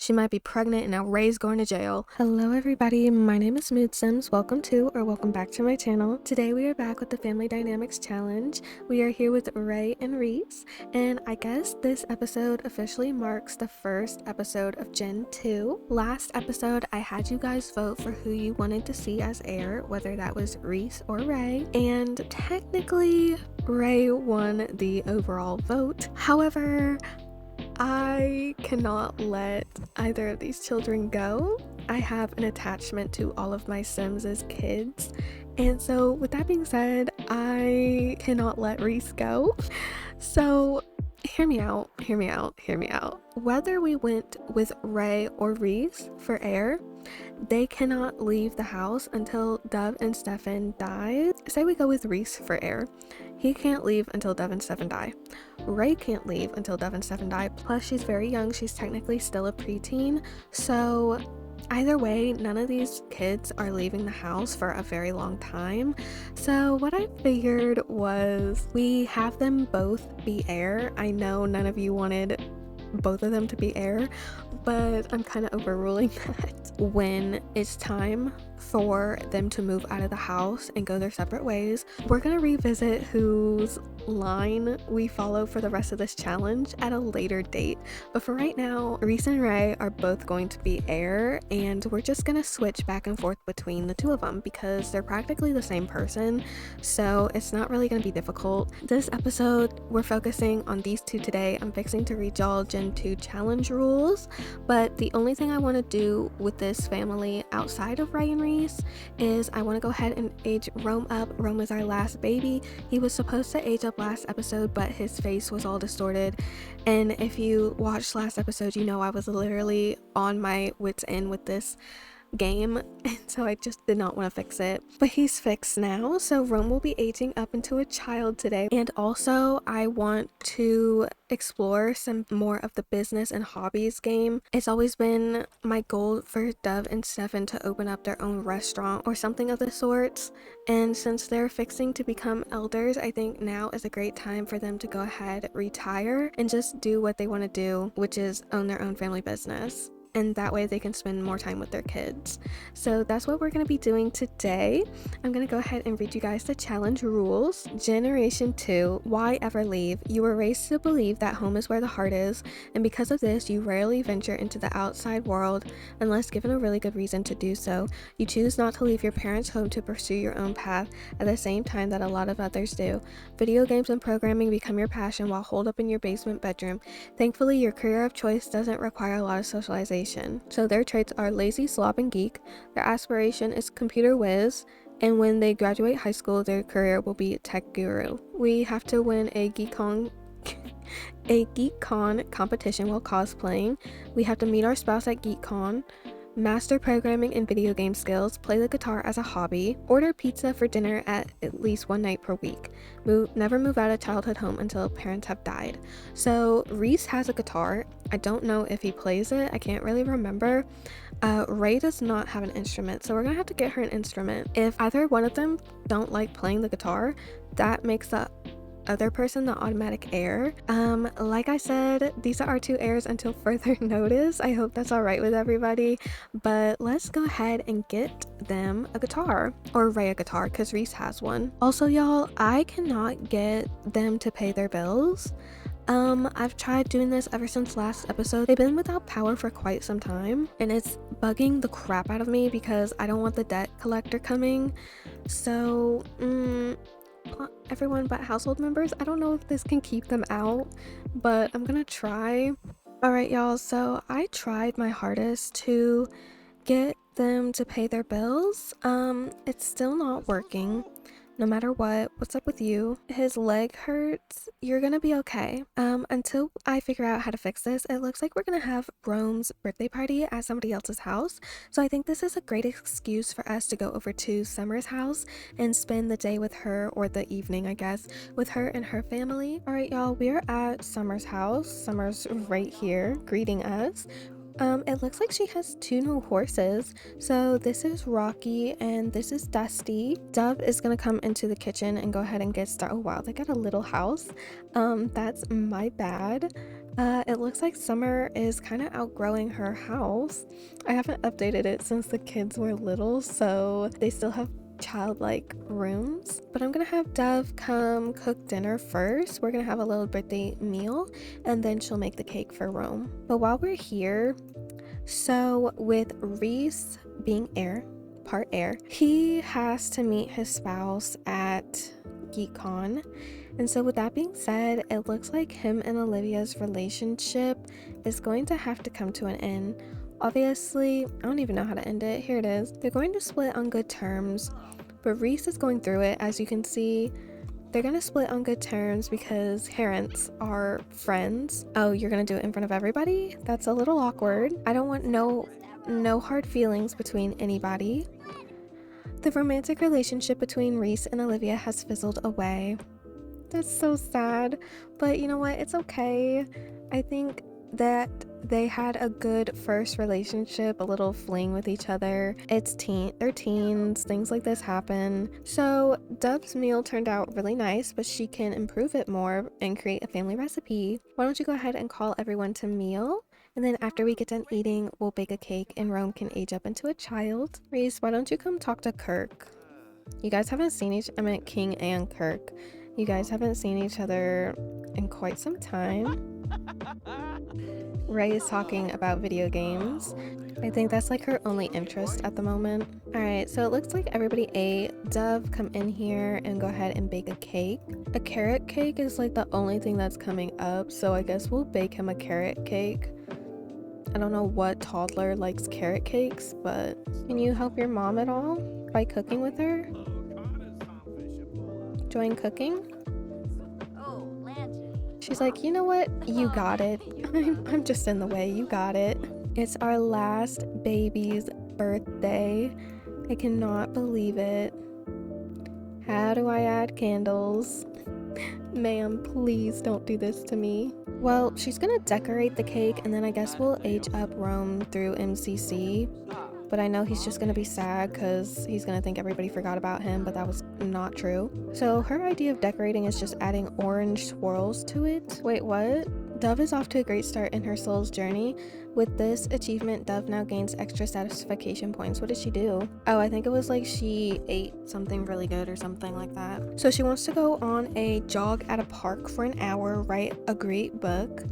She might be pregnant and now Ray's going to jail. Hello everybody, my name is Mood Sims. Welcome back to my channel. Today we are back with the Family Dynamics Challenge. We are here with Ray and Reese, and I guess this episode officially marks the first episode of Gen 2. Last episode, I had you guys vote for who you wanted to see as heir, whether that was Reese or Ray, and technically Ray won the overall vote. However, I cannot let either of these children go. I have an attachment to all of my Sims as kids, and so with that being said, I cannot let Reese go. So hear me out. Whether we went with Ray or Reese for heir, they cannot leave the house until Dove and Stefan die. Say we go with Reese for heir. He can't leave until Dove and Stefan die. Ray can't leave until Dove and Stefan die. Plus, she's very young. She's technically still a preteen. So either way, none of these kids are leaving the house for a very long time. So what I figured was we have them both be heir. I know none of you wanted both of them to be heir, but I'm kind of overruling that. When it's time for them to move out of the house and go their separate ways, we're gonna revisit whose line we follow for the rest of this challenge at a later date. But for right now, Reese and Ray are both going to be heir, and we're just gonna switch back and forth between the two of them because they're practically the same person, so it's not really gonna be difficult. This episode, we're focusing on these two today. I'm fixing to read y'all Gen 2 challenge rules, but the only thing I want to do with this family outside of Ray and Reese is I want to go ahead and age Rome up. Rome is our last baby. He was supposed to age up last episode, but his face was all distorted, and if you watched last episode, you know I was literally on my wits end with this game, and so I just did not want to fix it, but he's fixed now. So Rome will be aging up into a child today, and also I want to explore some more of the business and hobbies game. It's always been my goal for Dove and Stefan to open up their own restaurant or something of the sorts, and since they're fixing to become elders, I think now is a great time for them to go ahead, retire, and just do what they want to do, which is own their own family business, and that way they can spend more time with their kids. So that's what we're going to be doing today. I'm going to go ahead and read you guys the challenge rules. Generation 2, why ever leave? You were raised to believe that home is where the heart is, and because of this, you rarely venture into the outside world unless given a really good reason to do so. You choose not to leave your parents' home to pursue your own path at the same time that a lot of others do. Video games and programming become your passion while holed up in your basement bedroom. Thankfully, your career of choice doesn't require a lot of socialization. So their traits are lazy, slob, and geek. Their aspiration is computer whiz, and when they graduate high school, their career will be tech guru. We have to win a GeekCon competition while cosplaying. We have to meet our spouse at GeekCon, master programming and video game skills, play the guitar as a hobby, order pizza for dinner at least one night per week, never move out of childhood home until parents have died. So Reese has a guitar. I don't know if he plays it. I can't really remember. Ray does not have an instrument, so we're gonna have to get her an instrument. If either one of them don't like playing the guitar, that makes the other person the automatic heir. Like I said, these are our two heirs until further notice. I hope that's all right with everybody, but let's go ahead and get them a guitar, or Ray a guitar, because Reese has one. Also, y'all, I cannot get them to pay their bills. I've tried doing this ever since last episode. They've been without power for quite some time, and it's bugging the crap out of me because I don't want the debt collector coming. So everyone but household members, I don't know if this can keep them out, but I'm gonna try. Alright y'all, so I tried my hardest to get them to pay their bills. It's still not working. No matter what. What's up with you? His leg hurts. You're gonna be okay. Until I figure out how to fix this, it looks like we're gonna have Rome's birthday party at somebody else's house. So I think this is a great excuse for us to go over to Summer's house and spend the day with her, or the evening, I guess, with her and her family. All right, y'all, we are at Summer's house. Summer's right here greeting us. It looks like she has two new horses. So this is Rocky and this is Dusty. Dove is gonna come into the kitchen and go ahead and get started. Oh wow, they got a little house. That's my bad. It looks like Summer is kind of outgrowing her house. I haven't updated it since the kids were little, so they still have childlike rooms. But I'm gonna have Dove come cook dinner first. We're gonna have a little birthday meal, and then she'll make the cake for Rome. But while we're here, so with Reese being part air, he has to meet his spouse at GeekCon. And so with that being said, it looks like him and Olivia's relationship is going to have to come to an end. Obviously, I don't even know how to end it. Here it is. They're going to split on good terms, but Reese is going through it. As you can see, they're gonna split on good terms because parents are friends. Oh, you're gonna do it in front of everybody? That's a little awkward. I don't want no hard feelings between anybody. The romantic relationship between Reese and Olivia has fizzled away. That's so sad, but you know what? It's okay. I think that they had a good first relationship, a little fling with each other. They're teens, things like this happen. So Dove's meal turned out really nice, but she can improve it more and create a family recipe. Why don't you go ahead and call everyone to meal? And then after we get done eating, we'll bake a cake and Rome can age up into a child. Reese, why don't you come talk to Kirk? You guys haven't seen I meant King and Kirk. You guys haven't seen each other in quite some time. Ray is talking about video games. I think that's like her only interest at the moment. Alright, so it looks like everybody ate. Dove, come in here and go ahead and bake a cake. A carrot cake is like the only thing that's coming up, so I guess we'll bake him a carrot cake. I don't know what toddler likes carrot cakes, but can you help your mom at all by cooking with her? Join cooking? She's like, you know what? You got it. I'm just in the way. You got it. It's our last baby's birthday. I cannot believe it. How do I add candles? Ma'am, please don't do this to me. Well, she's gonna decorate the cake and then I guess we'll age up Rome through MCC. But I know he's just gonna be sad because he's gonna think everybody forgot about him, but that was not true. So her idea of decorating is just adding orange swirls to it. Wait, what? Dove is off to a great start in her soul's journey. With this achievement, Dove now gains extra satisfaction points. What did she do? Oh, I think it was like she ate something really good or something like that. So she wants to go on a jog at a park for an hour, write a great book.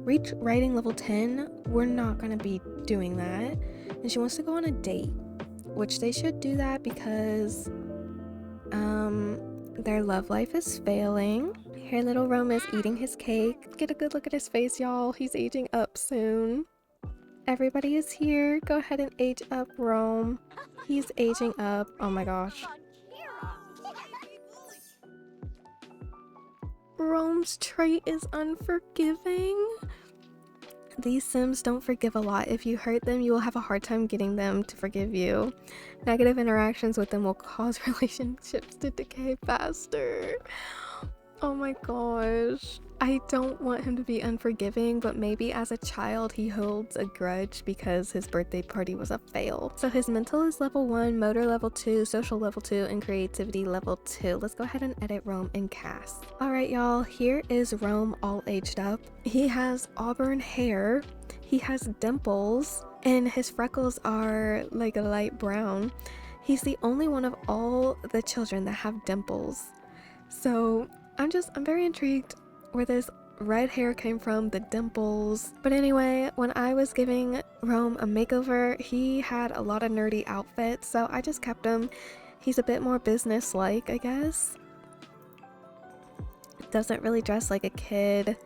Reach writing level 10. We're not gonna be doing that. And she wants to go on a date, which they should do that because their love life is failing. Here little Rome is eating his cake. Get a good look at his face, y'all. He's aging up soon. Everybody is here. Go ahead and age up Rome. He's aging up. Oh my gosh. Rome's trait is unforgiving. These Sims don't forgive a lot. If you hurt them, you will have a hard time getting them to forgive you. Negative interactions with them will cause relationships to decay faster. Oh my gosh. I don't want him to be unforgiving, but maybe as a child he holds a grudge because his birthday party was a fail. So his mental is level 1, motor level 2, social level 2, and creativity level 2. Let's go ahead and edit Rome and cast. Alright y'all, here is Rome all aged up. He has auburn hair, he has dimples, and his freckles are like a light brown. He's the only one of all the children that have dimples. So I'm very intrigued where this red hair came from, the dimples. But anyway, when I was giving Rome a makeover, he had a lot of nerdy outfits, so I just kept him. He's a bit more business-like, I guess. Doesn't really dress like a kid,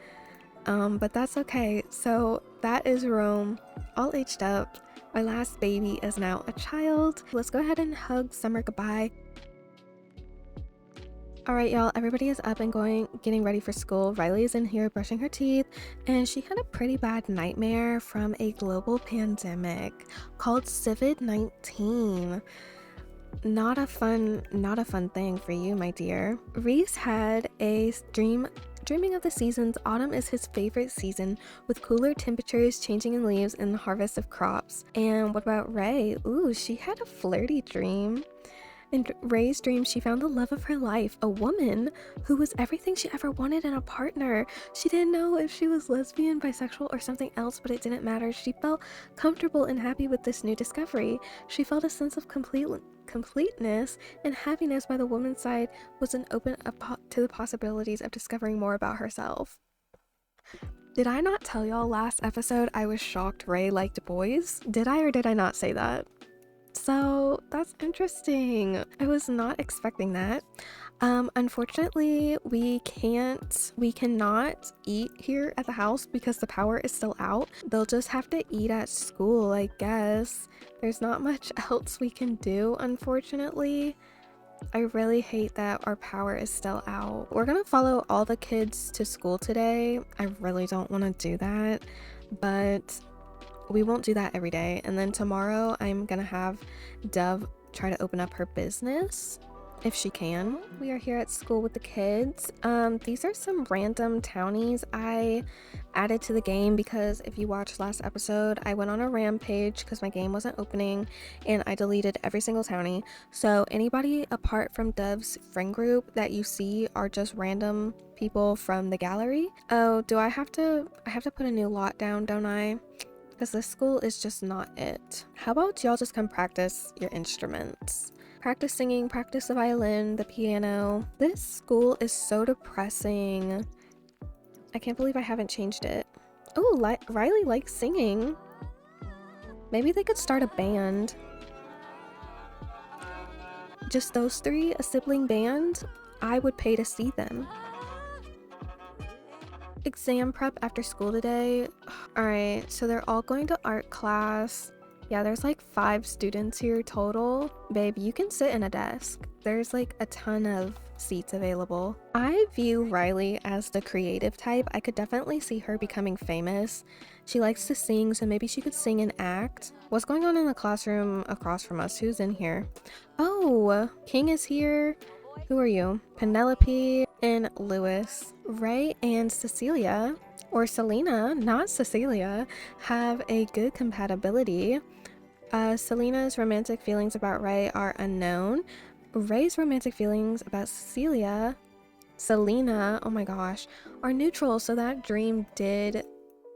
but that's okay. So that is Rome, all aged up. My last baby is now a child. Let's go ahead and hug Summer goodbye. Alright y'all, everybody is up and getting ready for school. Riley's in here brushing her teeth, and she had a pretty bad nightmare from a global pandemic called COVID-19. Not a fun thing for you, my dear. Reese had a dreaming of the seasons. Autumn is his favorite season, with cooler temperatures, changing in leaves, and the harvest of crops. And what about Ray? Ooh, she had a flirty dream. In Ray's dream, she found the love of her life, a woman who was everything she ever wanted in a partner. She didn't know if she was lesbian, bisexual, or something else, but it didn't matter. She felt comfortable and happy with this new discovery. She felt a sense of completeness and happiness by the woman's side was an open up to the possibilities of discovering more about herself. Did I not tell y'all last episode I was shocked Ray liked boys? Did I or did I not say that? So that's interesting. I was not expecting that. Unfortunately, we cannot eat here at the house because the power is still out. They'll just have to eat at school, I guess. There's not much else we can do, unfortunately. I really hate that our power is still out. We're gonna follow all the kids to school today. I really don't want to do that, but we won't do that every day. And then tomorrow I'm gonna have Dove try to open up her business if she can. We are here at school with the kids. These are some random townies I added to the game because if you watched last episode, I went on a rampage because my game wasn't opening and I deleted every single townie. So anybody apart from Dove's friend group that you see are just random people from the gallery. Oh, do I have to put a new lot down, don't I? Because this school is just not it. How about y'all just come practice your instruments? Practice singing, practice the violin, the piano. This school is so depressing. I can't believe I haven't changed it. Oh, Riley likes singing. Maybe they could start a band. Just those three, a sibling band? I would pay to see them. Exam prep after school today. Alright, so they're all going to art class. Yeah, there's like 5 students here total. Babe, you can sit in a desk. There's like a ton of seats available. I view Riley as the creative type. I could definitely see her becoming famous. She likes to sing, so maybe she could sing and act. What's going on in the classroom across from us? Who's in here? Oh, King is here. Who are you? Penelope and Lewis. Ray and Cecilia, or Selena, not Cecilia, have a good compatibility. Selena's romantic feelings about Ray are unknown. Ray's romantic feelings about Selena, oh my gosh, are neutral, so that dream did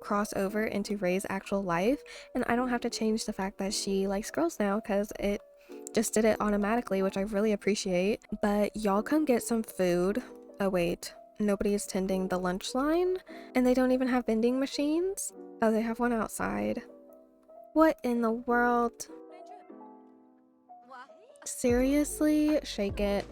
cross over into Ray's actual life, and I don't have to change the fact that she likes girls now because it just did it automatically, which I really appreciate. But y'all come get some food. Oh wait, nobody is tending the lunch line, and they don't even have vending machines. Oh, they have one outside. What in the world? Seriously? Shake it.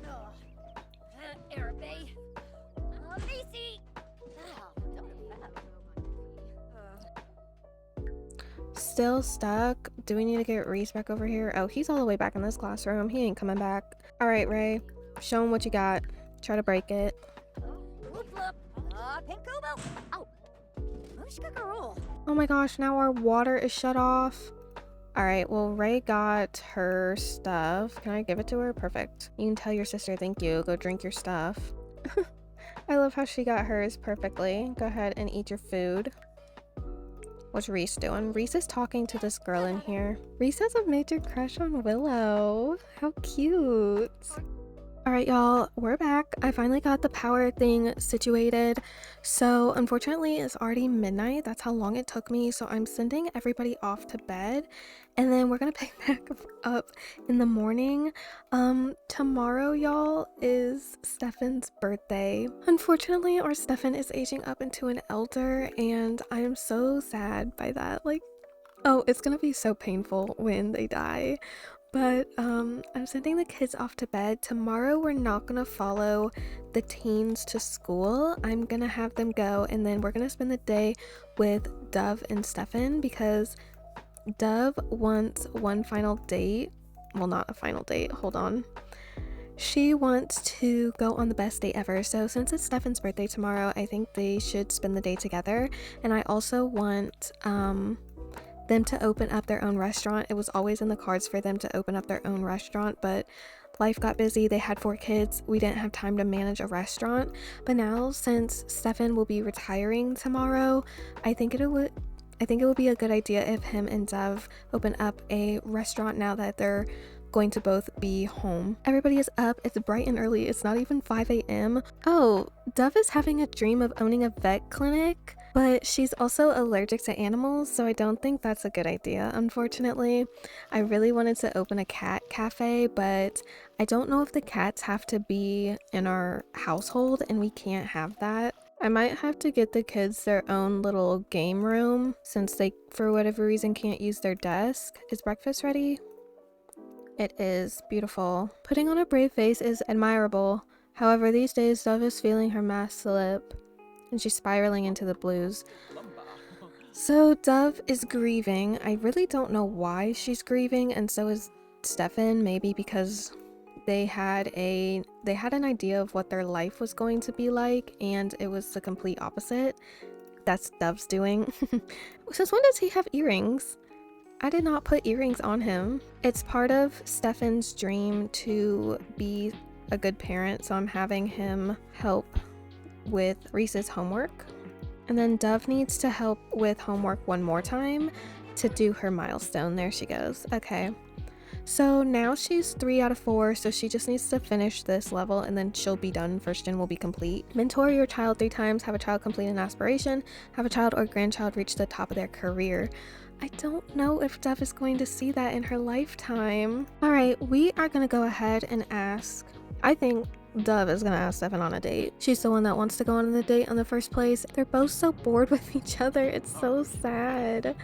Still stuck? Do we need to get Reese back over here? Oh, he's all the way back in this classroom. He ain't coming back. All right, Ray, show him what you got. Try to break it. Oh my gosh, now our water is shut off. All right, well, Ray got her stuff. Can I give it to her? Perfect. You can tell your sister thank you. Go drink your stuff. I love how she got hers perfectly. Go ahead and eat your food. What's Reese doing? Reese is talking to this girl in here. Reese has a major crush on Willow. How cute. All right, y'all, we're back. I finally got the power thing situated. So unfortunately, it's already midnight. That's how long it took me. So I'm sending everybody off to bed, and then we're gonna pick back up in the morning. Tomorrow, y'all, is Stefan's birthday. Unfortunately, our Stefan is aging up into an elder, and I am so sad by that. Like, oh, it's gonna be so painful when they die. But I'm sending the kids off to bed. Tomorrow we're not gonna follow the teens to school. I'm gonna have them go, and then we're gonna spend the day with Dove and Stefan because Dove wants one final date. Well, not a final date, hold on. She wants to go on the best date ever. So since it's Stefan's birthday tomorrow, I think they should spend the day together. And I also want them to open up their own restaurant. It was always in the cards for them to open up their own restaurant, but life got busy. They had 4 kids. We didn't have time to manage a restaurant. But now, since Stefan will be retiring tomorrow, I think it would be a good idea if him and Dove open up a restaurant now that they're going to both be home. Everybody is up. It's bright and early. It's not even 5 a.m. Oh, Dove is having a dream of owning a vet clinic, but she's also allergic to animals, so I don't think that's a good idea, unfortunately. I really wanted to open a cat cafe, but I don't know if the cats have to be in our household, and we can't have that. I might have to get the kids their own little game room since they, for whatever reason, can't use their desk. Is breakfast ready? It is. Beautiful. Putting on a brave face is admirable. However, these days, Dove is feeling her mask slip, and she's spiraling into the blues. So Dove is grieving. I really don't know why she's grieving, and so is Stefan. Maybe because they had an idea of what their life was going to be like, and it was the complete opposite. That's Dove's doing. Since when does he have earrings? I did not put earrings on him. It's part of Stefan's dream to be a good parent, so I'm having him help with Reese's homework. And then Dove needs to help with homework one more time to do her milestone. There she goes. Okay. So now she's 3 out of 4, so she just needs to finish this level and then she'll be done. First gen will be complete. Mentor your child 3 times, have a child complete an aspiration, have a child or grandchild reach the top of their career. I don't know if Dove is going to see that in her lifetime. Alright, we are going to go ahead and ask. I think Dove is going to ask Stefan on a date. She's the one that wants to go on the date in the first place. They're both so bored with each other. It's so sad.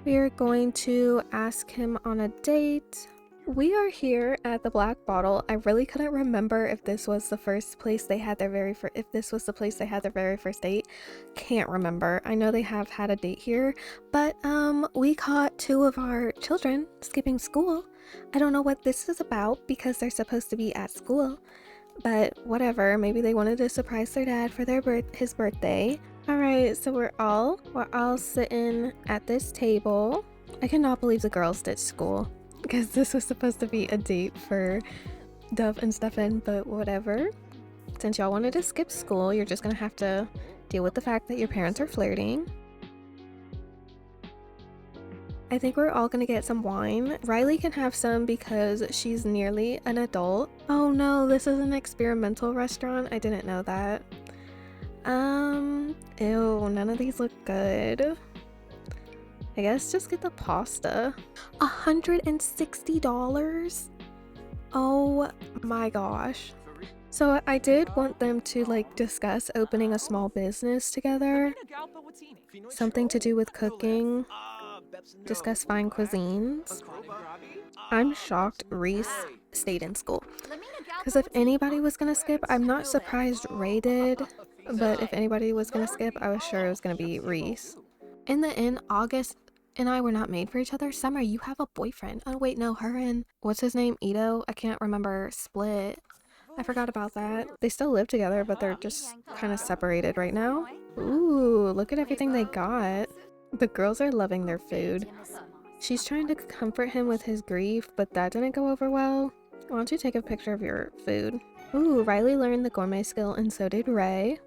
We are going to ask him on a date. We are here at the Black Bottle. I really couldn't remember if this was the place they had their very first date. Can't remember. I know they have had a date here, but we caught 2 of our children skipping school. I don't know what this is about because they're supposed to be at school, but whatever. Maybe they wanted to surprise their dad for his birthday. Alright, so we're all sitting at this table. I cannot believe the girls ditched school because this was supposed to be a date for Dove and Stefan, but whatever. Since y'all wanted to skip school, you're just gonna have to deal with the fact that your parents are flirting. I think we're all gonna get some wine. Riley can have some because she's nearly an adult. Oh no, this is an experimental restaurant. I didn't know that. Ew, none of these look good. I guess just get the pasta. $160? Oh my gosh. So I did want them to like discuss opening a small business together. Something to do with cooking. Discuss fine cuisines. I'm shocked Reese stayed in school. Because if anybody was gonna skip, I'm not surprised Ray did. But if anybody was gonna skip, I was sure it was gonna be Reese. In the end, August and I were not made for each other. Summer, you have a boyfriend. Oh wait, no, her and what's his name? Ito? I can't remember. Split. I forgot about that. They still live together, but they're just kind of separated right now. Ooh, look at everything they got. The girls are loving their food. She's trying to comfort him with his grief, but that didn't go over well. Why don't you take a picture of your food? Ooh, Riley learned the gourmet skill and so did Ray.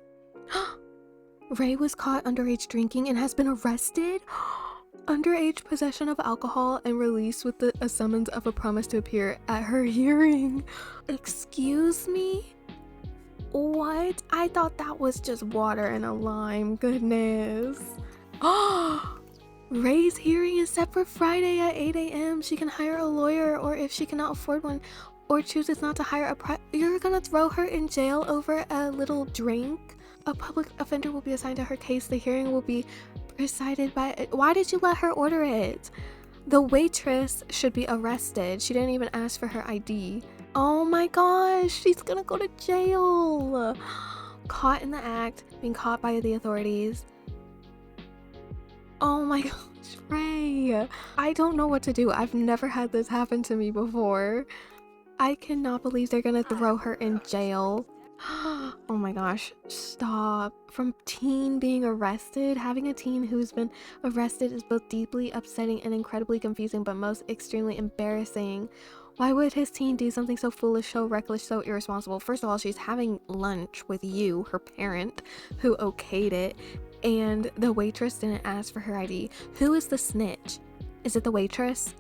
Ray was caught underage drinking and has been arrested? Underage possession of alcohol and released with a summons of a promise to appear at her hearing. Excuse me? What? I thought that was just water and a lime. Goodness. Ray's hearing is set for Friday at 8 a.m. She can hire a lawyer, or if she cannot afford one or chooses not to hire you're gonna throw her in jail over a little drink? A public offender will be assigned to her case. The hearing will be presided by... Why did you let her order it? The waitress should be arrested. She didn't even ask for her ID. Oh my gosh, she's gonna go to jail. Caught in the act, being caught by the authorities. Oh my gosh, Ray. I don't know what to do. I've never had this happen to me before. I cannot believe they're gonna throw her in jail. Oh my gosh, stop. From teen being arrested, having a teen who's been arrested is both deeply upsetting and incredibly confusing, but most extremely embarrassing. Why would his teen do something so foolish, so reckless, so irresponsible? First of all, she's having lunch with you, her parent, who okayed it, and the waitress didn't ask for her ID. Who is the snitch? Is it the waitress?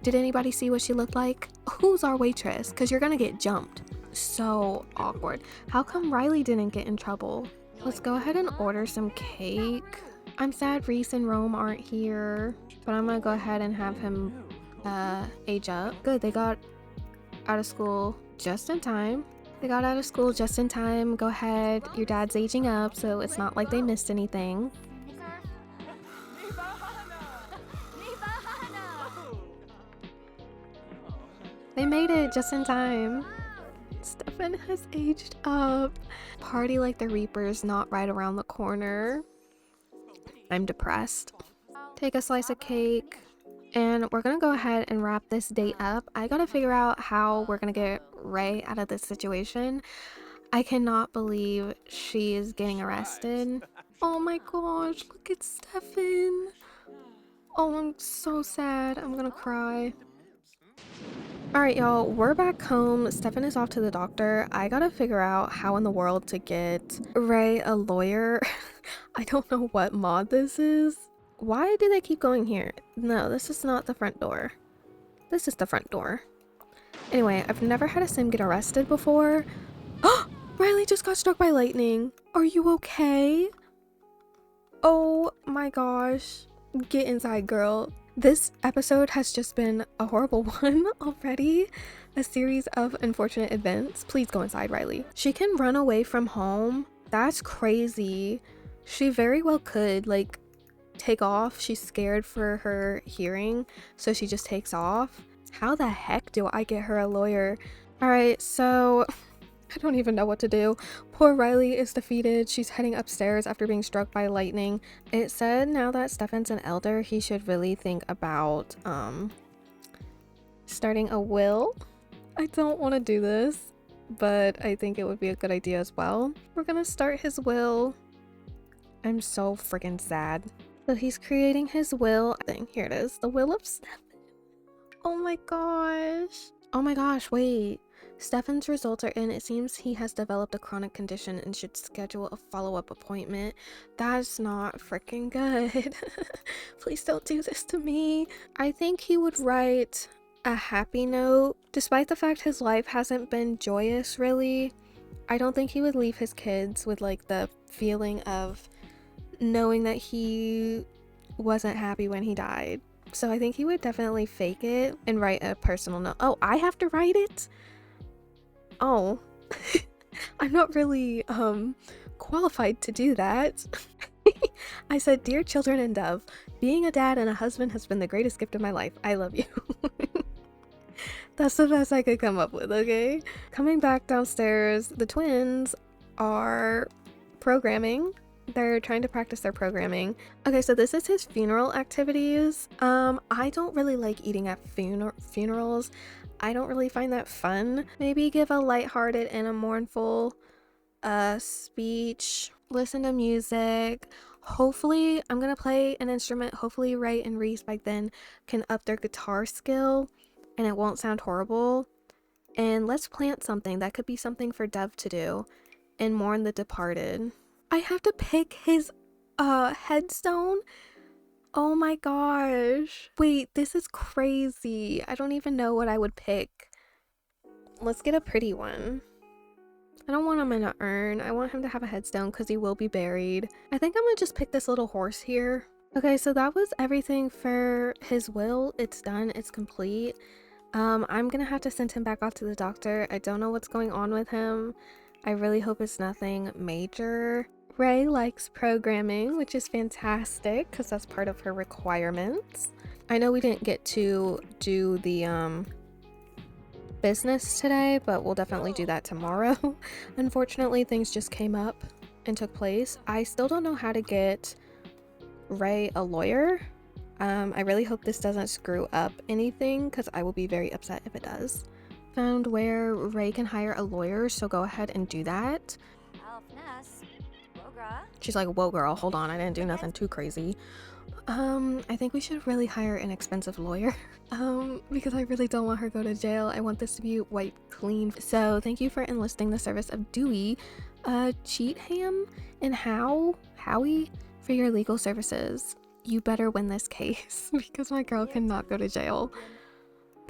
Did anybody see what she looked like? Who's our waitress? Because you're gonna get jumped. So awkward. How come Riley didn't get in trouble? Let's go ahead and order some cake. I'm sad Reese and Rome aren't here, but I'm gonna go ahead and have him age up. Good, they got out of school just in time. Go ahead, your dad's aging up, so it's not like they missed anything. They made it just in time. Stefan has aged up. Party like the Reaper's not right around the corner. I'm depressed. Take a slice of cake. And we're gonna go ahead and wrap this date up. I gotta figure out how we're gonna get Ray out of this situation. I cannot believe she is getting arrested. Oh my gosh, look at Stefan. Oh, I'm so sad. I'm gonna cry. Alright, y'all, we're back home. Stefan is off to the doctor. I gotta figure out how in the world to get Ray a lawyer. I don't know what mod this is. Why do they keep going here? No, this is not the front door. This is the front door. Anyway, I've never had a sim get arrested before. Oh, Riley just got struck by lightning. Are you okay? Oh my gosh. Get inside, girl. This episode has just been a horrible one already. A series of unfortunate events. Please go inside, Riley. She can run away from home. That's crazy. She very well could, like, take off. She's scared for her hearing, so she just takes off. How the heck do I get her a lawyer? Alright, so I don't even know what to do. Poor Riley is defeated. She's heading upstairs after being struck by lightning. It said now that Stefan's an elder, he should really think about starting a will. I don't want to do this, but I think it would be a good idea as well. We're gonna start his will. I'm so freaking sad. So he's creating his will. Here it is. The will of Stefan. Oh my gosh. Oh my gosh, wait. Stefan's results are in. It seems he has developed a chronic condition and should schedule a follow-up appointment. That's not freaking good. Please don't do this to me. I think he would write a happy note. Despite the fact his life hasn't been joyous, really, I don't think he would leave his kids with like the feeling of knowing that he wasn't happy when he died. So I think he would definitely fake it and write a personal note. Oh, I have to write it? Oh, I'm not really qualified to do that. I said, dear children and Dove, being a dad and a husband has been the greatest gift of my life. I love you. That's the best I could come up with, okay? Coming back downstairs, the twins are programming. They're trying to practice their programming. Okay, so this is his funeral activities. I don't really like eating at funerals. I don't really find that fun. Maybe give a lighthearted and a mournful speech. Listen to music. Hopefully, I'm gonna play an instrument. Hopefully Ray and Reese by then can up their guitar skill and it won't sound horrible. And let's plant something. That could be something for Dove to do and mourn the departed. I have to pick his headstone. Oh my gosh. Wait, this is crazy. I don't even know what I would pick. Let's get a pretty one. I don't want him in an urn. I want him to have a headstone because he will be buried. I think I'm gonna just pick this little horse here. Okay, so that was everything for his will. It's done. It's complete. I'm gonna have to send him back off to the doctor. I don't know what's going on with him. I really hope it's nothing major. Ray likes programming, which is fantastic because that's part of her requirements. I know we didn't get to do the business today, but we'll definitely do that tomorrow. Unfortunately, things just came up and took place. I still don't know how to get Ray a lawyer. I really hope this doesn't screw up anything because I will be very upset if it does. Found where Ray can hire a lawyer, so go ahead and do that. She's like, whoa girl, hold on, I didn't do nothing too crazy. I think we should really hire an expensive lawyer because I really don't want her to go to jail. I want this to be wiped clean. So thank you for enlisting the service of Dewey, Cheatham, and Howie for your legal services. You better win this case because my girl cannot go to jail.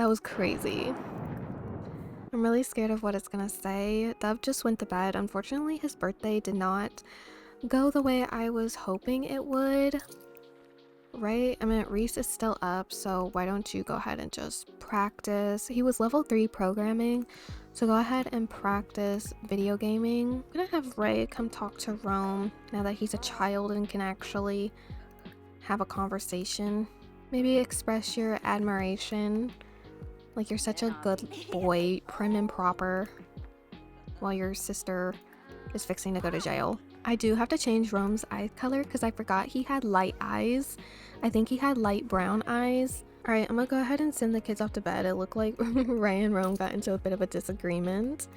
That was crazy. I'm really scared of what it's gonna say. Dove just went to bed. Unfortunately, his birthday did not go the way I was hoping it would. Right? I mean, Reese is still up, so why don't you go ahead and just practice? He was level 3 programming, so go ahead and practice video gaming. I'm gonna have Ray come talk to Rome now that he's a child and can actually have a conversation. Maybe express your admiration, like you're such a good boy, prim and proper, while your sister is fixing to go to jail. I do have to change Rome's eye color because I forgot he had light eyes. I think he had light brown eyes. All right, I'm gonna go ahead and send the kids off to bed. It looked like Ray and Rome got into a bit of a disagreement,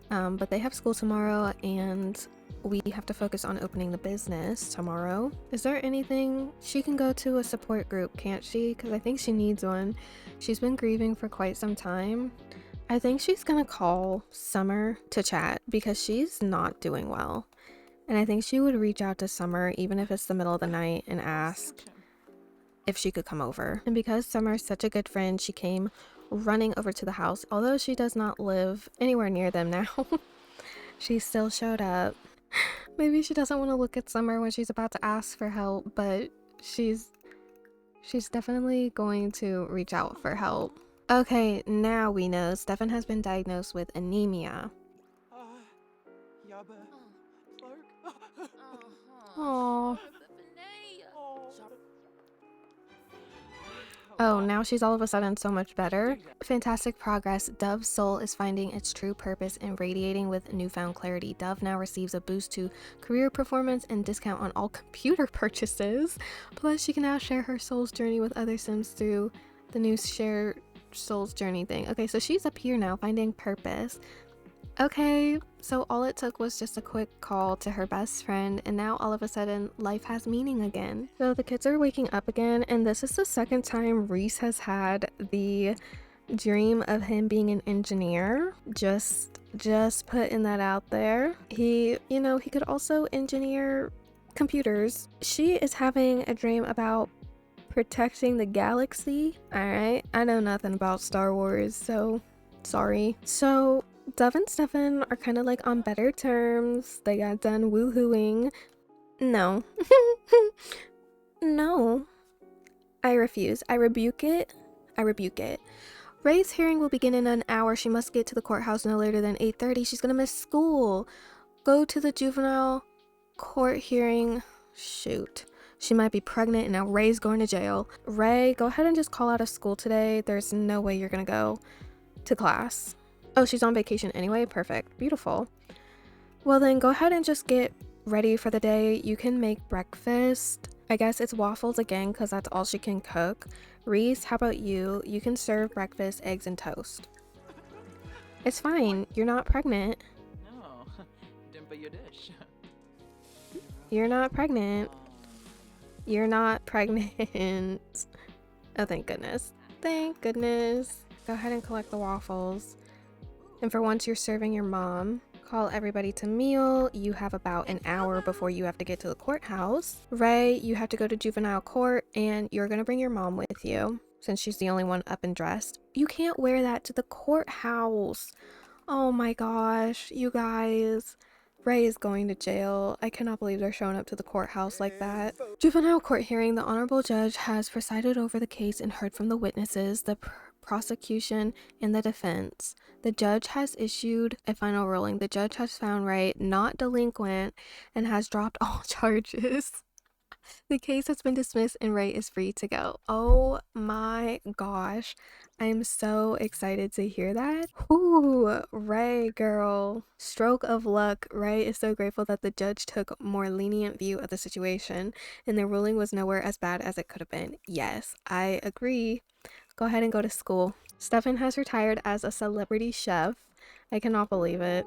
but they have school tomorrow and we have to focus on opening the business tomorrow. Is there anything? She can go to a support group, can't she? Because I think she needs one. She's been grieving for quite some time. I think she's gonna call Summer to chat because she's not doing well. And I think she would reach out to Summer even if it's the middle of the night and ask if she could come over. And because Summer's such a good friend, she came running over to the house. Although she does not live anywhere near them now, she still showed up. Maybe she doesn't want to look at Summer when she's about to ask for help, but she's definitely going to reach out for help. Okay, now we know Stefan has been diagnosed with anemia. Aww. Oh, now she's all of a sudden so much better. Fantastic progress. Dove's soul is finding its true purpose and radiating with newfound clarity. Dove now receives a boost to career performance and discount on all computer purchases. Plus, she can now share her soul's journey with other Sims through the new share soul's journey thing. Okay, so she's up here now finding purpose. Okay, so all it took was just a quick call to her best friend, and now all of a sudden life has meaning again. So the kids are waking up again, and this is the second time Reese has had the dream of him being an engineer. Just putting that out there. He could also engineer computers. She is having a dream about protecting the galaxy. All right, I know nothing about Star Wars, so sorry. So Dove and Stefan are kind of like on better terms. They got done woohooing. No. No. I refuse. I rebuke it. Ray's hearing will begin in an hour. She must get to the courthouse no later than 8:30. She's gonna miss school. Go to the juvenile court hearing. Shoot. She might be pregnant and now Ray's going to jail. Ray, go ahead and just call out of school today. There's no way you're gonna go to class. Oh, she's on vacation anyway? Perfect. Beautiful. Well then, go ahead and just get ready for the day. You can make breakfast. I guess it's waffles again because that's all she can cook. Reese, how about you? You can serve breakfast, eggs, and toast. It's fine. You're not pregnant. No, didn't put your dish. You're not pregnant. You're not pregnant. Oh, thank goodness. Thank goodness. Go ahead and collect the waffles. And for once you're serving your mom, call everybody to meal. You have about an hour before you have to get to the courthouse. Ray, you have to go to juvenile court and you're gonna bring your mom with you since she's the only one up and dressed. You can't wear that to the courthouse. Oh my gosh, you guys. Ray is going to jail. I cannot believe they're showing up to the courthouse like that. Juvenile court hearing. The honorable judge has presided over the case and heard from the witnesses, the prosecution, and the defense. The judge has issued a final ruling. The judge has found Ray not delinquent and has dropped all charges. The case has been dismissed and Ray is free to go. Oh my gosh. I am so excited to hear that. Ooh, Ray, girl. Stroke of luck. Ray is so grateful that the judge took a more lenient view of the situation and the ruling was nowhere as bad as it could have been. Yes, I agree. Go ahead and go to school. Stefan has retired as a celebrity chef. I cannot believe it.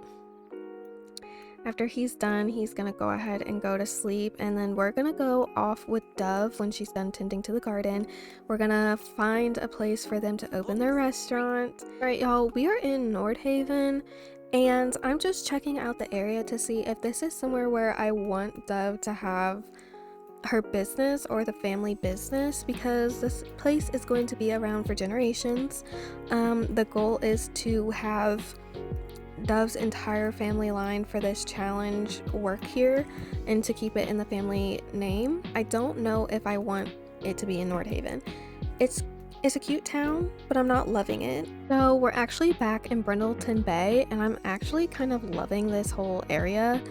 After he's done, he's gonna go ahead and go to sleep, and then we're gonna go off with Dove when she's done tending to the garden. We're gonna find a place for them to open their restaurant. All right, y'all, we are in Nordhaven, and I'm just checking out the area to see if this is somewhere where I want Dove to have her business or the family business, because this place is going to be around for generations. The goal is to have Dove's entire family line for this challenge work here and to keep it in the family name. I don't know if I want it to be in Nordhaven. It's a cute town, but I'm not loving it. So we're actually back in Brindleton Bay, and I'm actually kind of loving this whole area.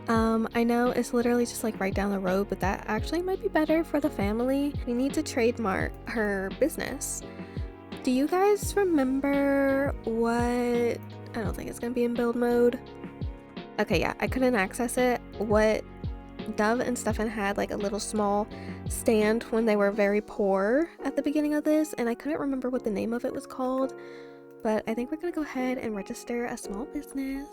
I know it's literally just like right down the road, but that actually might be better for the family. We need to trademark her business. Do you guys remember what... I don't think it's gonna be in build mode. Okay, yeah, I couldn't access it. What Dove and Stefan had like a little small stand when they were very poor at the beginning of this, and I couldn't remember what the name of it was called, but I think we're gonna go ahead and register a small business.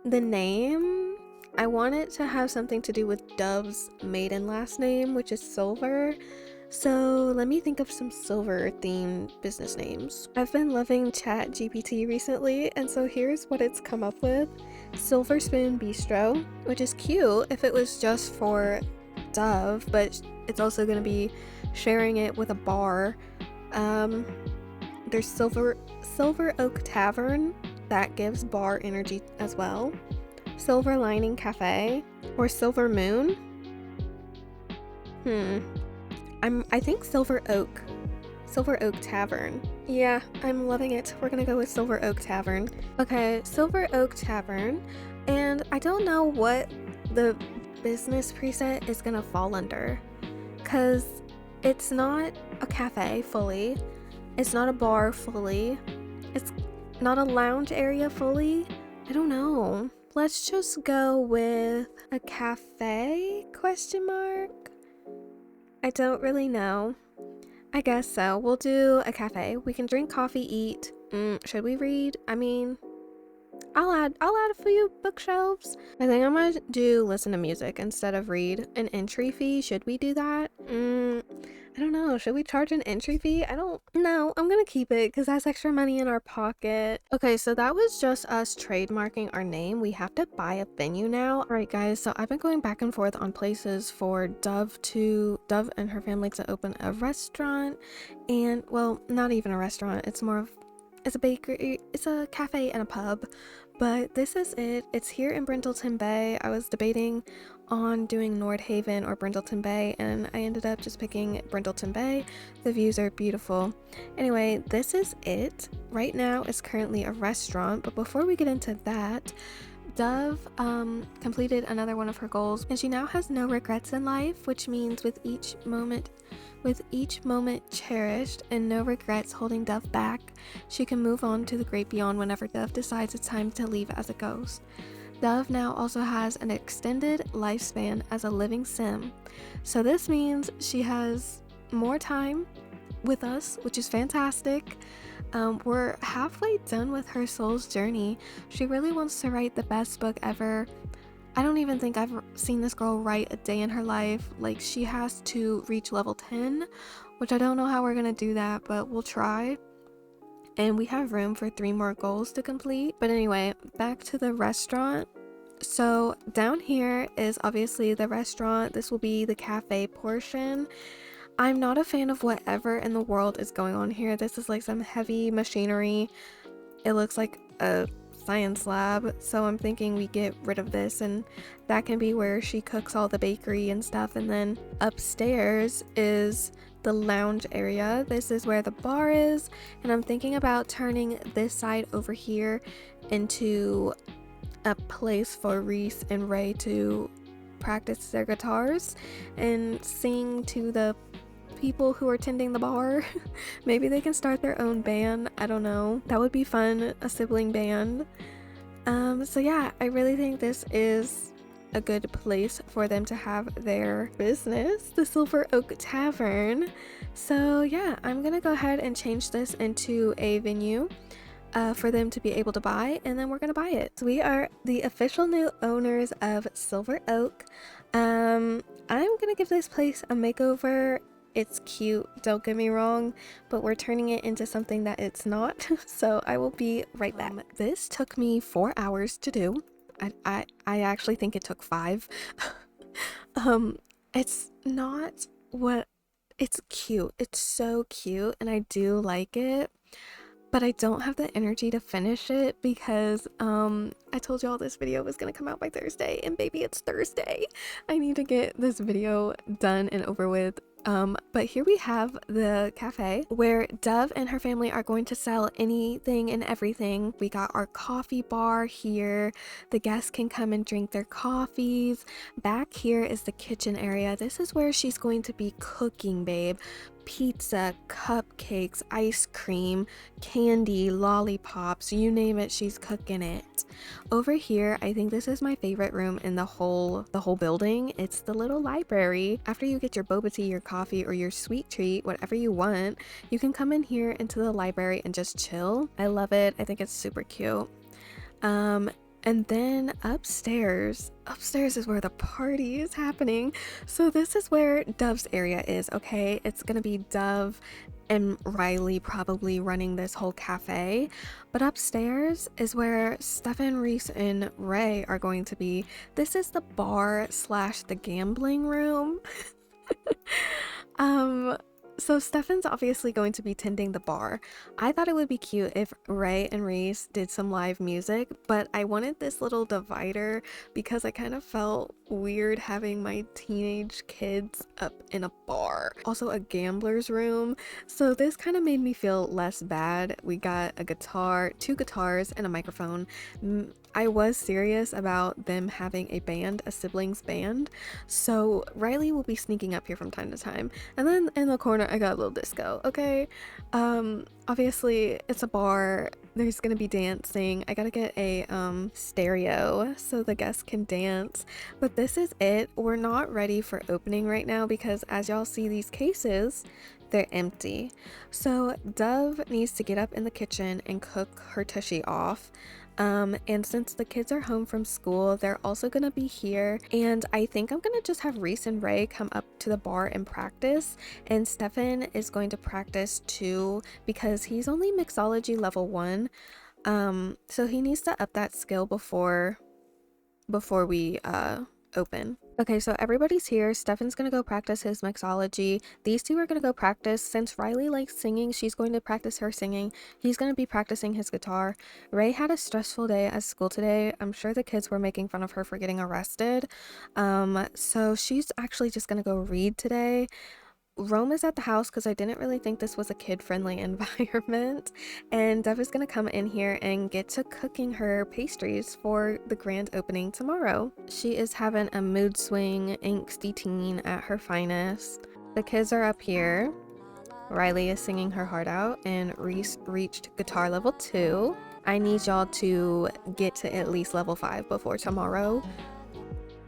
The name, I want it to have something to do with Dove's maiden last name, which is Silver. So let me think of some silver themed business names. I've been loving ChatGPT recently, and so here's what it's come up with. Silver Spoon Bistro, which is cute if it was just for Dove, but it's also going to be sharing it with a bar. There's Silver Oak Tavern, that gives bar energy as well. Silver Lining Cafe, or Silver Moon. I think Silver Oak Tavern. Yeah, I'm loving it. We're gonna go with Silver Oak Tavern. Okay, Silver Oak Tavern, and I don't know what the business preset is gonna fall under, cause it's not a cafe fully, it's not a bar fully, it's not a lounge area fully. I don't know. Let's just go with a cafe question mark. I don't really know. I guess so. We'll do a cafe. We can drink coffee, eat. Should we read? I mean, I'll add a few bookshelves. I think I'm gonna do listen to music instead of read. An entry fee, should we do that? I don't know. Should we charge an entry fee? I don't know. I'm gonna keep it because that's extra money in our pocket. Okay, so that was just us trademarking our name. We have to buy a venue now. All right, guys, so I've been going back and forth on places for Dove and her family to open a restaurant, and well, not even a restaurant. It's a bakery, it's a cafe and a pub, but this is it. It's here in Brindleton Bay. I was debating on doing Nordhaven or Brindleton Bay, and I ended up just picking Brindleton Bay. The views are beautiful. Anyway, this is it. Right now it's currently a restaurant, but before we get into that, Dove completed another one of her goals, and she now has no regrets in life, which means with each moment cherished and no regrets holding Dove back, she can move on to the great beyond whenever Dove decides it's time to leave as a ghost. Dove now also has an extended lifespan as a living sim, so this means she has more time with us, which is fantastic. We're halfway done with her soul's journey. She really wants to write the best book ever. I don't even think I've seen this girl write a day in her life. Like, she has to reach level 10, which I don't know how we're gonna do that, but we'll try. And we have room for 3 more goals to complete. But anyway, back to the restaurant. So down here is obviously the restaurant. This will be the cafe portion. I'm not a fan of whatever in the world is going on here. This is like some heavy machinery. It looks like a science lab, so I'm thinking we get rid of this, and that can be where she cooks all the bakery and stuff. And then upstairs is the lounge area. This is where the bar is, and I'm thinking about turning this side over here into a place for Reese and Ray to practice their guitars and sing to the people who are tending the bar. Maybe they can start their own band. I don't know. That would be fun, a sibling band. So yeah, I really think this is a good place for them to have their business, the Silver Oak Tavern. So yeah, I'm gonna go ahead and change this into a venue for them to be able to buy, and then we're gonna buy it. So we are the official new owners of Silver Oak. I'm gonna give this place a makeover. It's cute, don't get me wrong, but we're turning it into something that it's not. So I will be right back. This took me 4 hours to do. I actually think it took 5. It's not what it's cute. It's so cute and I do like it, but I don't have the energy to finish it because I told y'all this video was gonna come out by Thursday, and baby, it's Thursday. I need to get this video done and over with. But here we have the cafe where Dove and her family are going to sell anything and everything. We got our coffee bar here. The guests can come and drink their coffees. Back here is the kitchen area. This is where she's going to be cooking, babe. Pizza, cupcakes, ice cream, candy, lollipops, you name it, she's cooking it. Over here, I think this is my favorite room in the whole building. It's the little library. After you get your boba tea, your coffee, or your sweet treat, whatever you want, you can come in here into the library and just chill. I love it. I think it's super cute. And then upstairs is where the party is happening. So this is where Dove's area is, okay? It's gonna be Dove and Riley probably running this whole cafe. But upstairs is where Stefan, Reese, and Ray are going to be. This is the bar slash the gambling room. So Stefan's obviously going to be tending the bar. I thought it would be cute if Ray and Reese did some live music, but I wanted this little divider because I kind of felt weird having my teenage kids up in a bar. Also a gambler's room. So this kind of made me feel less bad. We got a guitar, 2 guitars, and a microphone. I was serious about them having a band, a siblings band, so Riley will be sneaking up here from time to time. And then in the corner I got a little disco, okay? Obviously it's a bar, there's gonna be dancing. I gotta get a stereo so the guests can dance, but this is it. We're not ready for opening right now because as y'all see, these cases, they're empty. So Dove needs to get up in the kitchen and cook her tushy off. And since the kids are home from school, they're also gonna be here, and I think I'm gonna just have Reese and Ray come up to the bar and practice, and Stefan is going to practice too because he's only mixology level 1, so he needs to up that skill before we open. Okay, so everybody's here. Stefan's gonna go practice his mixology. These two are gonna go practice. Since Riley likes singing, she's going to practice her singing. He's gonna be practicing his guitar. Ray had a stressful day at school today. I'm sure the kids were making fun of her for getting arrested. So she's actually just gonna go read today. Rome is at the house because I didn't really think this was a kid-friendly environment, and Dev is gonna come in here and get to cooking her pastries for the grand opening tomorrow. She is having a mood swing, angsty teen at her finest. The kids are up here. Riley is singing her heart out, and Reese reached guitar level 2. I need y'all to get to at least level 5 before tomorrow.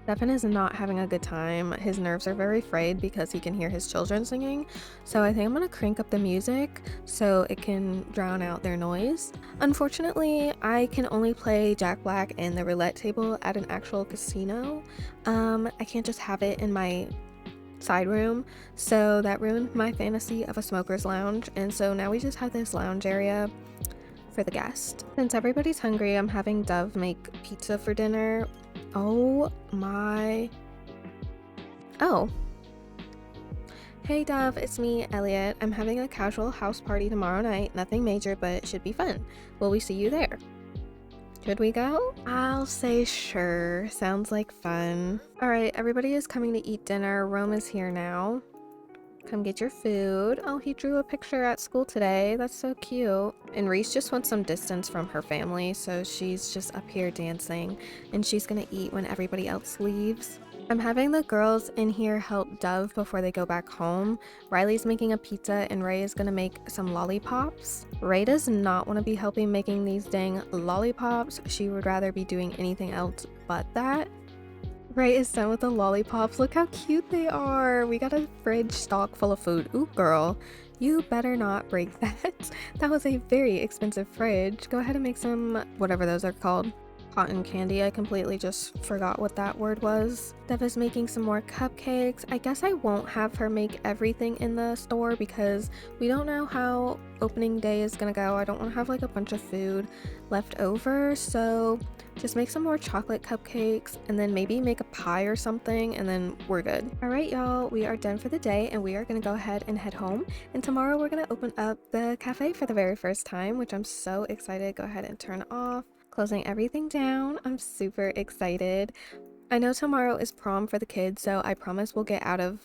Stefan is not having a good time. His nerves are very frayed because he can hear his children singing, so I think I'm gonna crank up the music so it can drown out their noise. Unfortunately, I can only play Jack Black and the roulette table at an actual casino. I can't just have it in my side room, so that ruined my fantasy of a smoker's lounge, and so now we just have this lounge area for the guest. Since everybody's hungry, I'm having Dove make pizza for dinner. Oh. Hey Dove, it's me, Elliot. I'm having a casual house party tomorrow night. Nothing major, but it should be fun. Will we see you there? Should we go? I'll say sure. Sounds like fun. Alright, everybody is coming to eat dinner. Rome is here now. Come get your food. Oh, he drew a picture at school today. That's so cute. And Reese just wants some distance from her family, so she's just up here dancing, and she's gonna eat when everybody else leaves. I'm having the girls in here help Dove before they go back home. Riley's making a pizza and Ray is gonna make some lollipops. Ray does not want to be helping making these dang lollipops. She would rather be doing anything else but that. Ray is done with the lollipops. Look how cute they are. We got a fridge stock full of food. Ooh, girl, you better not break that. That was a very expensive fridge. Go ahead and make some, whatever those are called. Cotton candy. I completely just forgot what that word was. Dev is making some more cupcakes. I guess I won't have her make everything in the store because we don't know how opening day is gonna go. I don't want to have like a bunch of food left over, so Just make some more chocolate cupcakes and then maybe make a pie or something, and then we're good. All right, y'all, we are done for the day and we are gonna go ahead and head home. And tomorrow we're gonna open up the cafe for the very first time, which I'm so excited. Go ahead and turn off, closing everything down. I'm super excited. I know tomorrow is prom for the kids, so I promise we'll get out of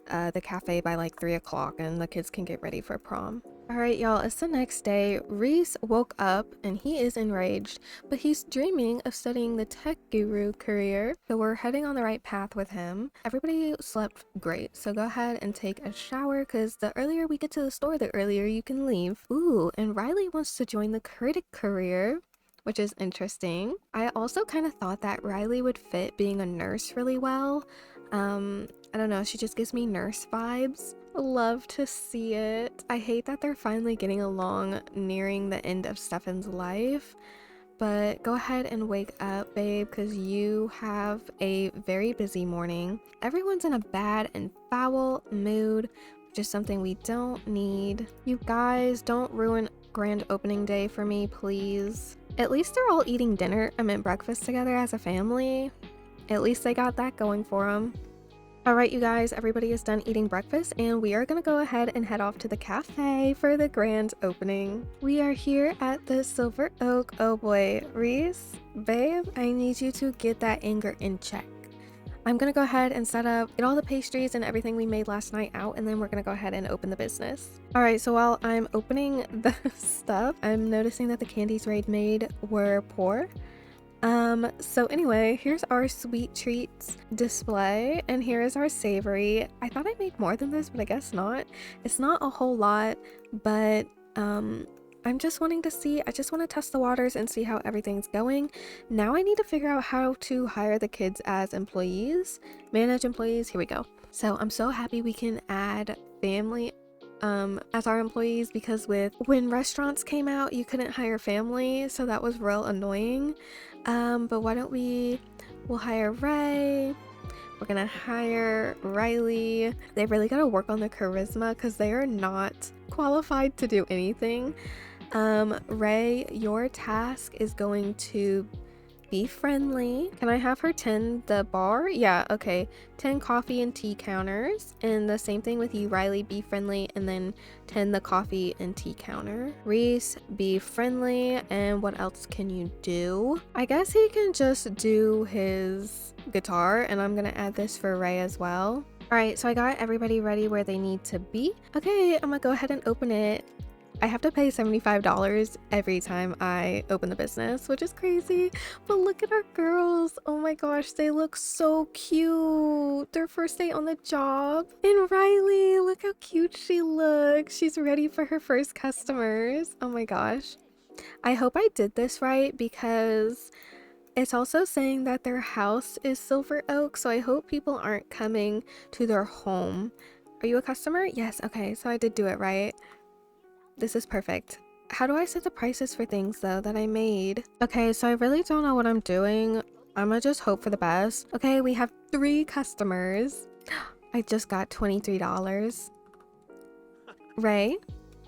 the cafe by like 3 o'clock and the kids can get ready for prom. All right, y'all, it's the next day. Reese woke up and he is enraged, but he's dreaming of studying the tech guru career, so we're heading on the right path with him. Everybody slept great, so go ahead and take a shower because the earlier we get to the store, the earlier you can leave. Ooh, and Riley wants to join the critic career, which is interesting. I also kind of thought that Riley would fit being a nurse really well. I don't know, she just gives me nurse vibes. Love to see it. I hate that they're finally getting along nearing the end of Stefan's life, but go ahead and wake up, babe, because you have a very busy morning. Everyone's in a bad and foul mood, which is something we don't need. You guys, don't ruin grand opening day for me, please. At least they're all eating dinner, I meant breakfast together as a family. At least they got that going for them. All right, you guys, everybody is done eating breakfast and we are gonna go ahead and head off to the cafe for the grand opening. We are here at the Silver Oak. Oh boy, Reese, babe, I need you to get that anger in check. I'm gonna go ahead and set up, get all the pastries and everything we made last night out, and then we're gonna go ahead and open the business. All right, so while I'm opening the stuff, I'm noticing that the candies Raid made were poor. So anyway, here's our sweet treats display and here is our savory. I thought I made more than this, but I guess not. It's not a whole lot, but I'm just wanting to see, I just want to test the waters and see how everything's going. Now I need to figure out how to hire the kids as employees, manage employees. Here we go. So I'm so happy we can add family as our employees, because when restaurants came out you couldn't hire family, so that was real annoying. But why don't we'll hire Ray, we're gonna hire Riley. They really gotta work on their charisma because they are not qualified to do anything. Ray, your task is going to be friendly. Can I have her tend the bar? Yeah, okay. 10 coffee and tea counters. And the same thing with you, Riley, be friendly and then tend the coffee and tea counter. Reese, be friendly. And what else can you do? I guess he can just do his guitar, and I'm gonna add this for Ray as well. All right, so I got everybody ready where they need to be. Okay, I'm gonna go ahead and open it. I have to pay $75 every time I open the business, which is crazy. But look at our girls. Oh my gosh, they look so cute. Their first day on the job. And Riley, look how cute she looks. She's ready for her first customers. Oh my gosh. I hope I did this right because it's also saying that their house is Silver Oak, so I hope people aren't coming to their home. Are you a customer? Yes, okay, so I did do it right. This is perfect. How do I set the prices for things though that I made? Okay, so I really don't know what I'm doing. I'm gonna just hope for the best. Okay, we have 3 customers. I just got $23. Ray,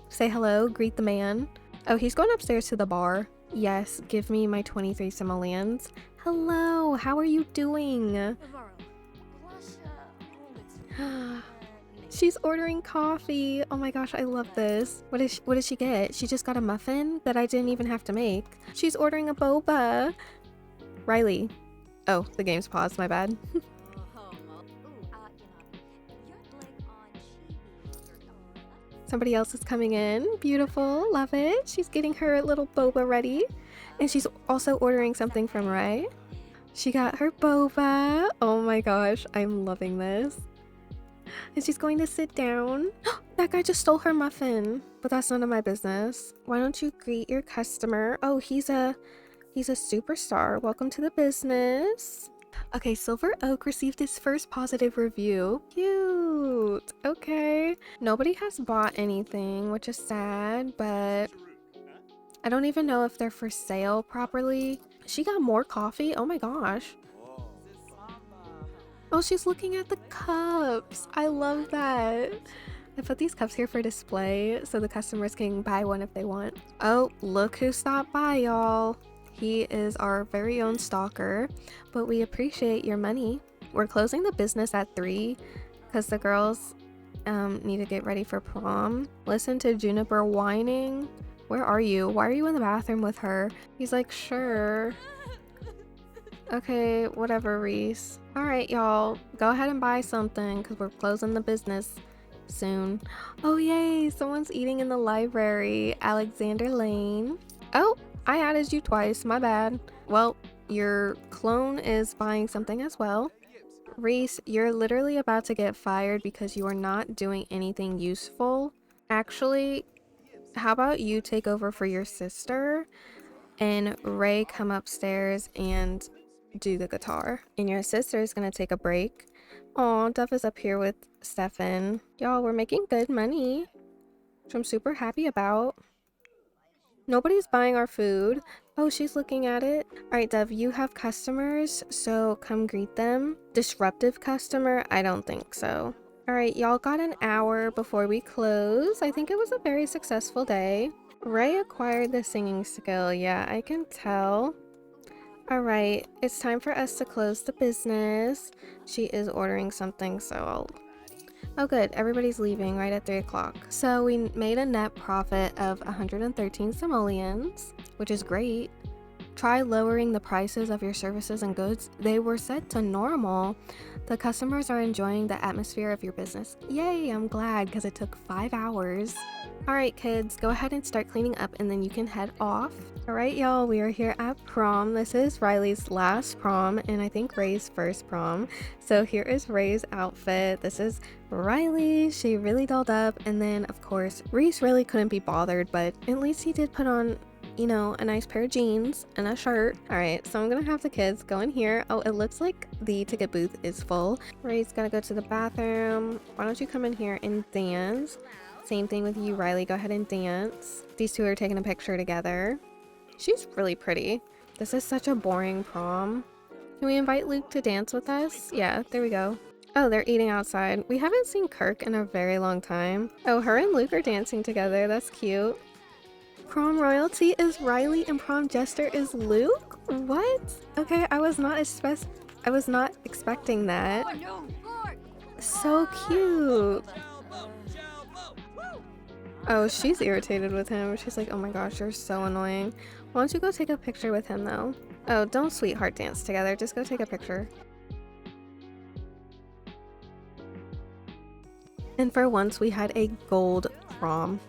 say hello, greet the man. Oh, he's going upstairs to the bar. Yes, give me my 23 simoleons. Hello, how are you doing? She's ordering coffee. Oh my gosh, I love this. What did she get? She just got a muffin that I didn't even have to make. She's ordering a boba. Riley. Oh, the game's paused, my bad. Somebody else is coming in. Beautiful, love it. She's getting her little boba ready. And she's also ordering something from Ray. She got her boba. Oh my gosh, I'm loving this. And she's going to sit down. That guy just stole her muffin, but that's none of my business. Why don't you greet your customer? Oh, he's a superstar. Welcome to the business. Okay, Silver Oak received his first positive review. Cute. Okay. Nobody has bought anything, which is sad, but I don't even know if they're for sale properly. She got more coffee. Oh my gosh. Oh, she's looking at the cups. I love that. I put these cups here for display so the customers can buy one if they want. Oh, look who stopped by, y'all. He is our very own stalker, but we appreciate your money. We're closing the business at 3 because the girls need to get ready for prom. Listen to Juniper whining. Where are you? Why are you in the bathroom with her? He's like, sure. Okay, whatever, Reese. All right, y'all, go ahead and buy something because we're closing the business soon. Oh, yay, someone's eating in the library. Alexander Lane. Oh, I added you twice, my bad. Well, your clone is buying something as well. Reese, you're literally about to get fired because you are not doing anything useful. Actually, how about you take over for your sister and Ray come upstairs and do the guitar. And your sister is gonna take a break. Aw, Duff is up here with Stefan. Y'all, we're making good money, which I'm super happy about. Nobody's buying our food. Oh, she's looking at it. All right, Dev, you have customers, so come greet them. Disruptive customer? I don't think so. All right, y'all got an hour before we close. I think it was a very successful day. Ray acquired the singing skill. Yeah, I can tell. All right, it's time for us to close the business. She is ordering something, so I'll... Oh good, everybody's leaving right at 3 o'clock. So we made a net profit of 113 simoleons, which is great. Try lowering the prices of your services and goods. They were set to normal. The customers are enjoying the atmosphere of your business. Yay, I'm glad because it took 5 hours. All right, kids, go ahead and start cleaning up and then you can head off. All right, y'all, we are here at prom. This is Riley's last prom and I think Ray's first prom. So here is Ray's outfit. This is Riley. She really dolled up. And then, of course, Reese really couldn't be bothered, but at least he did put on, you know, a nice pair of jeans and a shirt. All right, so I'm gonna have the kids go in here. Oh, it looks like the ticket booth is full. Ray's gonna go to the bathroom. Why don't you come in here and dance? Same thing with you, Riley. Go ahead and dance. These two are taking a picture together. She's really pretty. This is such a boring prom. Can we invite Luke to dance with us? Yeah, there we go. Oh, they're eating outside. We haven't seen Kirk in a very long time. Oh, her and Luke are dancing together. That's cute. Prom royalty is Riley and prom jester is Luke? What? Okay, I was not expecting that. So cute. Oh, she's irritated with him. She's like, oh my gosh, you're so annoying. Why don't you go take a picture with him though? Oh, don't sweetheart dance together. Just go take a picture. And for once, we had a gold prom.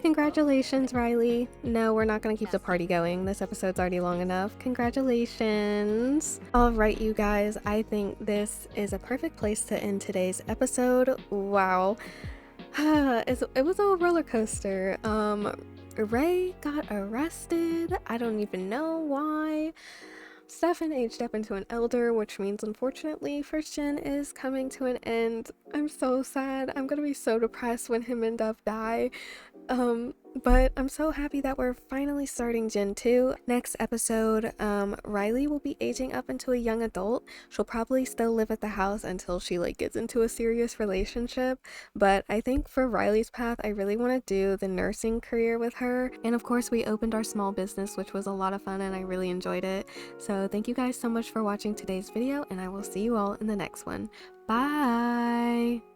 Congratulations, Riley. No, we're not going to keep the party going. This episode's already long enough. Congratulations. All right, you guys, I think this is a perfect place to end today's episode. Wow. It was a roller coaster. Ray got arrested. I don't even know why. Stefan aged up into an elder, which means unfortunately first gen is coming to an end. I'm so sad. I'm gonna be so depressed when him and Duff die. But I'm so happy that we're finally starting Gen 2. Next episode, Riley will be aging up into a young adult. She'll probably still live at the house until she like gets into a serious relationship. But I think for Riley's path, I really want to do the nursing career with her. And of course, we opened our small business, which was a lot of fun and I really enjoyed it. So thank you guys so much for watching today's video and I will see you all in the next one. Bye!